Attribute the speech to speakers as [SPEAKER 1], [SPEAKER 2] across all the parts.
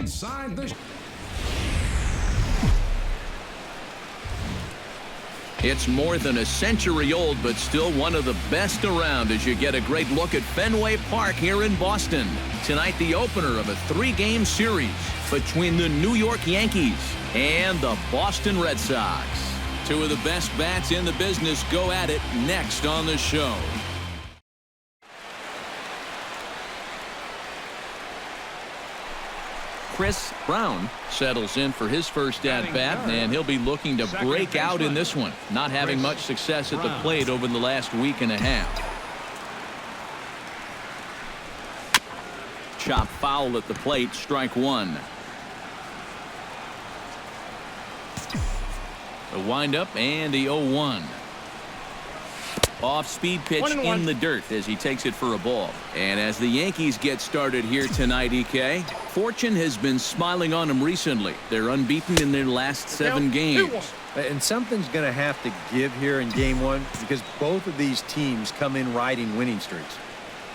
[SPEAKER 1] inside the...
[SPEAKER 2] It's more than a century old, but still one of the best around as you get a great look at Fenway Park here in Boston. Tonight, the opener of a 3-game series between the New York Yankees and the Boston Red Sox. Two of the best bats in the business go at it next on the show. Chris Brown settles in for his first at-bat, and he'll be looking to break out in this one, not having much success at the plate over the last week and a half. Chop foul at the plate, strike one. The windup and the 0-1. Off-speed pitch in the dirt as he takes it for a ball. And as the Yankees get started here tonight, EK, fortune has been smiling on them recently. They're unbeaten in their last 7 games.
[SPEAKER 3] And something's going to have to give here in game 1 because both of these teams come in riding winning streaks.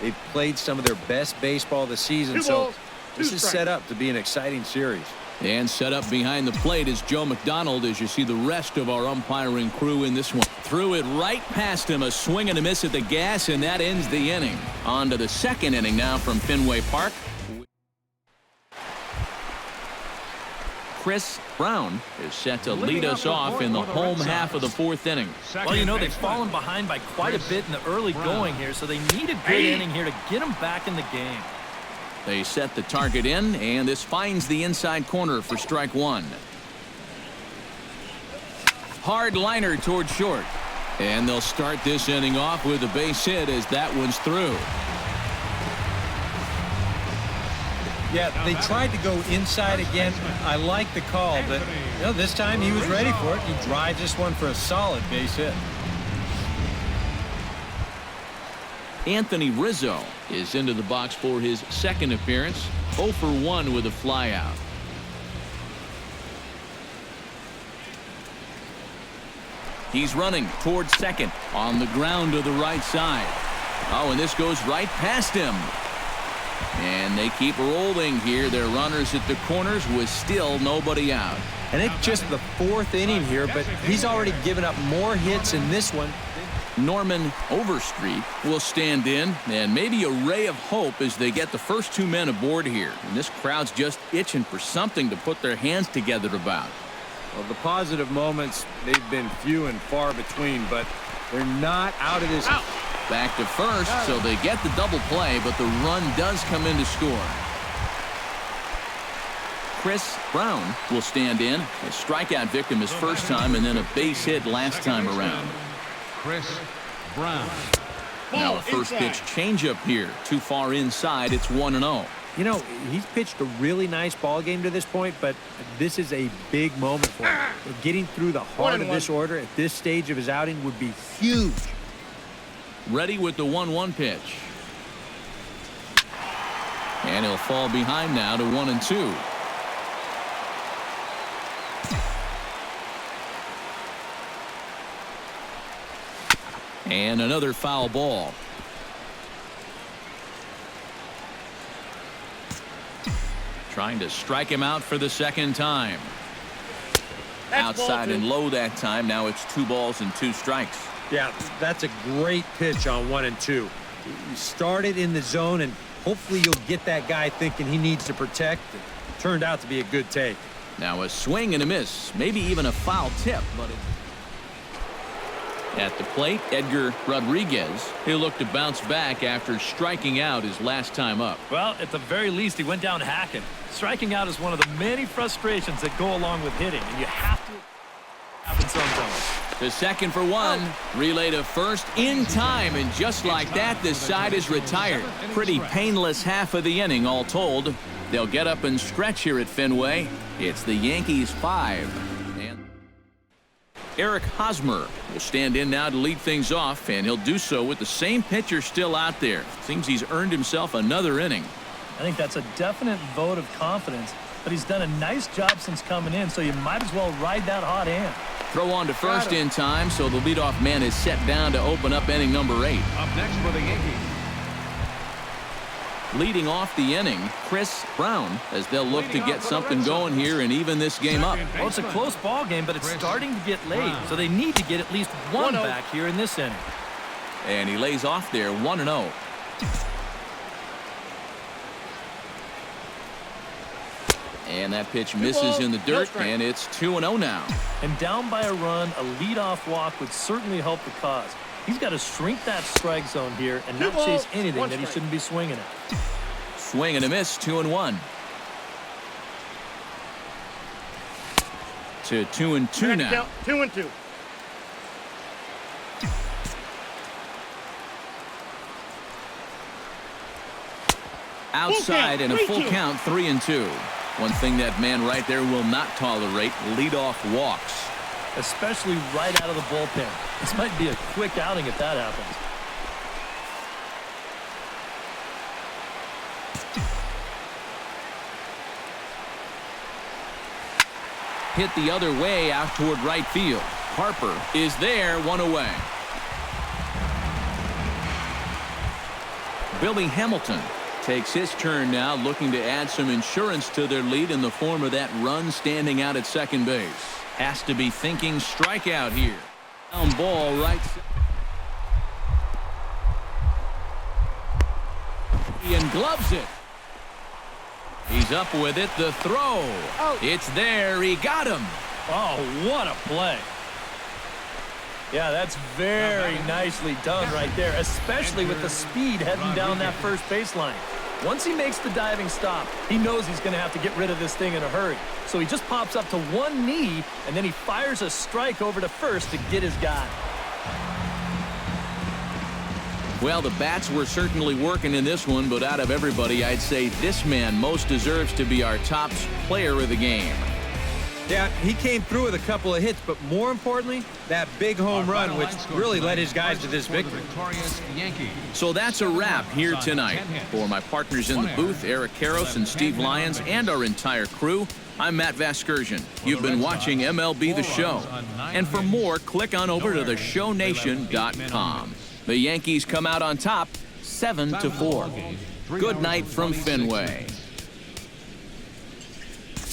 [SPEAKER 3] They've played some of their best baseball this season, so this is set up to be an exciting series.
[SPEAKER 2] And set up behind the plate is Joe McDonald as you see the rest of our umpiring crew in this one. Threw it right past him, a swing and a miss at the gas, and that ends the inning. On to the second inning now from Fenway Park. Chris Brown is set to lead us off in the home half of the 4th inning.
[SPEAKER 4] Well, you know, they've fallen behind by quite a bit in the early going here, so they need a good inning here to get them back in the game.
[SPEAKER 2] They set the target in, and this finds the inside corner for strike one. Hard liner toward short. And they'll start this inning off with a base hit as that one's through.
[SPEAKER 3] Yeah, they tried to go inside again. I like the call, but you know, this time he was ready for it. He drives this one for a solid base hit.
[SPEAKER 2] Anthony Rizzo is into the box for his second appearance. 0 for 1 with a flyout. He's running towards second on the ground to the right side. Oh, and this goes right past him. And they keep rolling here. Their runners at the corners with still nobody out.
[SPEAKER 3] And it's just the 4th inning here, but he's already given up more hits in this one.
[SPEAKER 2] Norman Overstreet will stand in, and maybe a ray of hope as they get the first 2 men aboard here. And this crowd's just itching for something to put their hands together about.
[SPEAKER 3] Well, the positive moments, they've been few and far between, but they're not out of this.
[SPEAKER 2] Back to first, so they get the double play, but the run does come in to score. Chris Brown will stand in. A strikeout victim his first time, and then a base hit last time around.
[SPEAKER 1] Chris Brown.
[SPEAKER 2] Now a first pitch changeup here. Too far inside. It's 1-0.
[SPEAKER 3] You know, he's pitched a really nice ball game to this point, but this is a big moment for him. Getting through the heart of this order at this stage of his outing would be huge.
[SPEAKER 2] Ready with the 1-1 pitch. And he'll fall behind now to 1-2. And another foul ball. Trying to strike him out for the second time. Outside and low that time. Now it's 2 balls and 2 strikes.
[SPEAKER 3] Yeah, that's a great pitch on 1-2. You started in the zone, and hopefully you'll get that guy thinking he needs to protect. It turned out to be a good take.
[SPEAKER 2] Now a swing and a miss. Maybe even a foul tip, but at the plate, Edgar Rodriguez. He'll look to bounce back after striking out his last time up.
[SPEAKER 4] Well, at the very least, he went down hacking. Striking out is one of the many frustrations that go along with hitting, and you have to happen sometimes.
[SPEAKER 2] The second for 1. Relay to first in time, and just like that, this side is retired. Pretty painless half of the inning, all told. They'll get up and stretch here at Fenway. It's the Yankees 5. Eric Hosmer will stand in now to lead things off, and he'll do so with the same pitcher still out there. Seems he's earned himself another inning.
[SPEAKER 4] I think that's a definite vote of confidence, but he's done a nice job since coming in, so you might as well ride that hot hand.
[SPEAKER 2] Throw on to first in time, so the leadoff man is set down to open up inning number 8.
[SPEAKER 1] Up next for the Yankees.
[SPEAKER 2] Leading off the inning, Chris Brown, as they'll look to get something going here and even this game up.
[SPEAKER 4] Well, it's a close ball game, but it's starting to get late, so they need to get at least one back here in this inning.
[SPEAKER 2] And he lays off there 1-0. And that pitch misses in the dirt, and it's 2-0 now.
[SPEAKER 4] And down by a run, a leadoff walk would certainly help the cause. He's got to shrink that strike zone here and not chase anything that he shouldn't be swinging at.
[SPEAKER 2] Swing and a miss, 2-1. To 2-2 now.
[SPEAKER 5] 2-2.
[SPEAKER 2] Outside and a full count, 3-2. One thing that man right there will not tolerate, leadoff walks.
[SPEAKER 4] Especially right out of the bullpen. This might be a quick outing if that happens.
[SPEAKER 2] Hit the other way out toward right field. Harper is there, one away. Billy Hamilton takes his turn now, looking to add some insurance to their lead in the form of that run standing out at second base. Has to be thinking strikeout here. Down ball right. And gloves it. He's up with it. The throw. It's there. He got him.
[SPEAKER 4] Oh, what a play. Yeah, that's very nicely done right there, especially with the speed heading down that first baseline. Once he makes the diving stop, he knows he's going to have to get rid of this thing in a hurry. So he just pops up to one knee, and then he fires a strike over to first to get his guy.
[SPEAKER 2] Well, the bats were certainly working in this one, but out of everybody, I'd say this man most deserves to be our top player of the game.
[SPEAKER 3] Yeah, he came through with a couple of hits, but more importantly, that big home run, which really led his guys to this victory.
[SPEAKER 2] So that's a wrap here tonight. For my partners in the booth, Eric Karros and Steve Lyons, and our entire crew, I'm Matt Vasgersian. You've been watching MLB The Show. And for more, click on over to theshownation.com. The Yankees come out on top, 7-4. Good night from Fenway.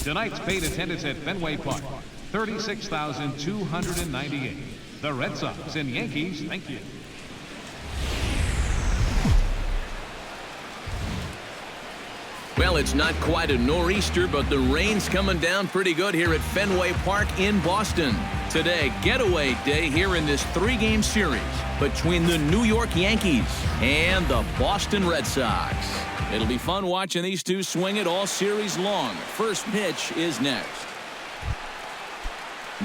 [SPEAKER 1] Tonight's paid attendance at Fenway Park, 36,298. The Red Sox and Yankees, thank you.
[SPEAKER 2] Well, it's not quite a nor'easter, but the rain's coming down pretty good here at Fenway Park in Boston. Today, getaway day here in this three-game series between the New York Yankees and the Boston Red Sox. It'll be fun watching these two swing it all series long. First pitch is next.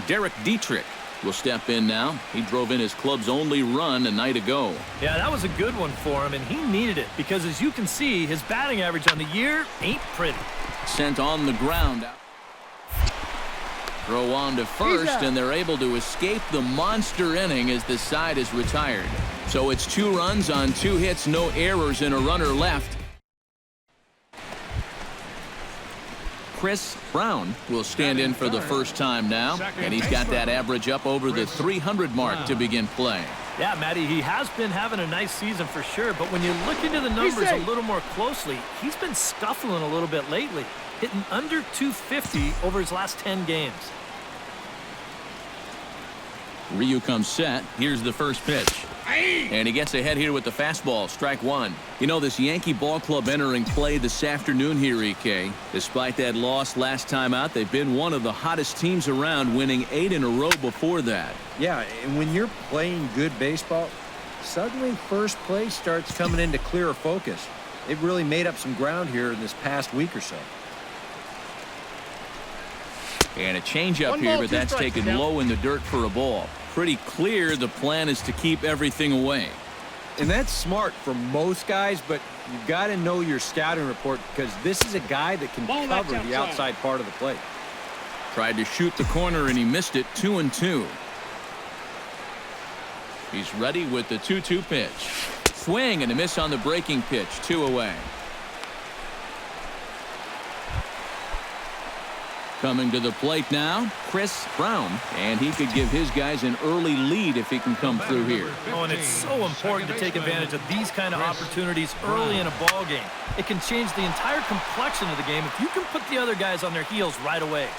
[SPEAKER 2] Derek Dietrich will step in now. He drove in his club's only run a night ago.
[SPEAKER 4] Yeah, that was a good one for him, and he needed it because, as you can see, his batting average on the year ain't pretty.
[SPEAKER 2] Sent on the ground. Throw on to first, and they're able to escape the monster inning as the side is retired. So it's 2 runs on 2 hits, no errors, and a runner left. Chris Brown will stand in for the first time now, and he's got that average up over the 300 mark to begin play.
[SPEAKER 4] Yeah, Matty, he has been having a nice season for sure, but when you look into the numbers a little more closely, he's been scuffling a little bit lately, hitting under 250 over his last 10 games.
[SPEAKER 2] Ryu comes set. Here's the first pitch. And he gets ahead here with the fastball, strike one. You know, this Yankee ball club entering play this afternoon here, EK. Despite that loss last time out, they've been one of the hottest teams around, winning 8 in a row before that.
[SPEAKER 3] Yeah, and when you're playing good baseball, suddenly first place starts coming into clearer focus. They've really made up some ground here in this past week or so.
[SPEAKER 2] And a changeup here, but that's taken low in the dirt for a ball. Pretty clear the plan is to keep everything away.
[SPEAKER 3] And that's smart for most guys, but you've got to know your scouting report because this is a guy that can cover the outside part of the plate.
[SPEAKER 2] Tried to shoot the corner and he missed it. 2-2. He's ready with the 2-2 pitch. Swing and a miss on the breaking pitch. 2 away. Coming to the plate now, Chris Brown, and he could give his guys an early lead if he can come through here.
[SPEAKER 4] Oh, and it's so important to take advantage of these kind of opportunities early in a ball game. It can change the entire complexion of the game if you can put the other guys on their heels right away.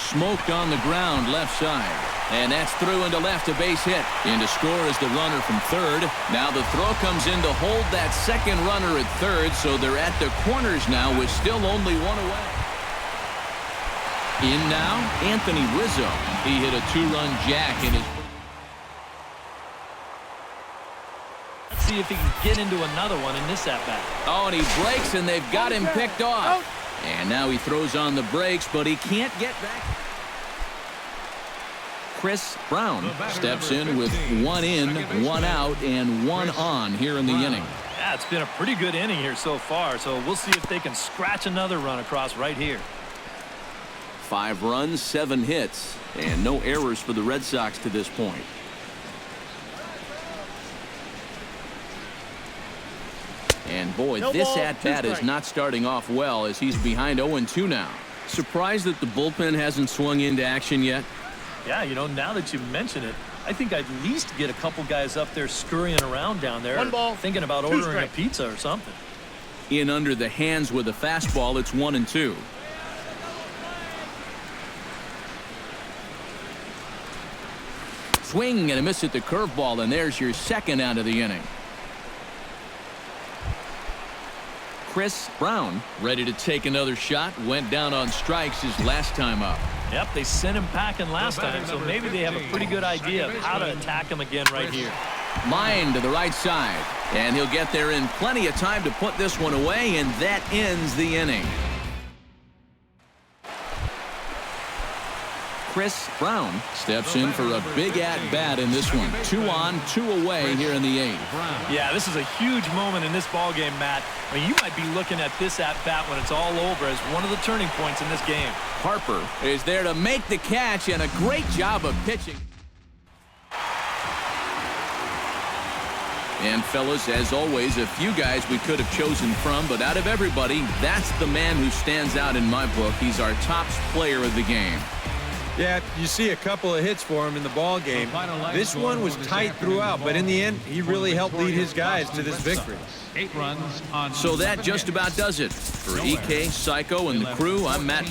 [SPEAKER 2] Smoked on the ground left side. And that's through into left, a base hit. In to score is the runner from third. Now the throw comes in to hold that second runner at third, so they're at the corners now with still only one away. In now, Anthony Rizzo. He hit a two-run jack in his...
[SPEAKER 4] Let's see if he can get into another one in this at-bat.
[SPEAKER 2] Oh, and he breaks, and they've got him picked off. And now he throws on the brakes, but he can't get back. Chris Brown steps in with 1 in, 1 out, and 1 on here in the inning.
[SPEAKER 4] Yeah, it's been a pretty good inning here so far, so we'll see if they can scratch another run across right here.
[SPEAKER 2] 5 runs, 7 hits, and no errors for the Red Sox to this point. And boy, this at-bat is not starting off well as he's behind 0-2 now. Surprised that the bullpen hasn't swung into action yet?
[SPEAKER 4] Yeah, you know, now that you mention it, I think I'd at least get a couple guys up there scurrying around down there, thinking about ordering a pizza or something.
[SPEAKER 2] In under the hands with a fastball, it's 1-2. Swing and a miss at the curveball, and there's your second out of the inning. Chris Brown ready to take another shot. Went down on strikes his last time up.
[SPEAKER 4] Yep, they sent him packing last time, so maybe they have a pretty good idea of how to attack him again right here.
[SPEAKER 2] Line to the right side, and he'll get there in plenty of time to put this one away, and that ends the inning. Chris Brown steps in for a big at-bat in this one. 2 on, 2 away here in the 8th.
[SPEAKER 4] Yeah, this is a huge moment in this ball game, Matt. I mean, you might be looking at this at-bat when it's all over as one of the turning points in this game.
[SPEAKER 2] Harper is there to make the catch, and a great job of pitching. And fellas, as always, a few guys we could have chosen from, but out of everybody, that's the man who stands out in my book. He's our top player of the game.
[SPEAKER 3] Yeah, you see a couple of hits for him in the ball game. This one was tight throughout, but in the end, he really helped lead his guys to this victory.
[SPEAKER 1] 8 runs on.
[SPEAKER 2] So that just about does it. For EK, Psycho, and the crew, I'm Matt.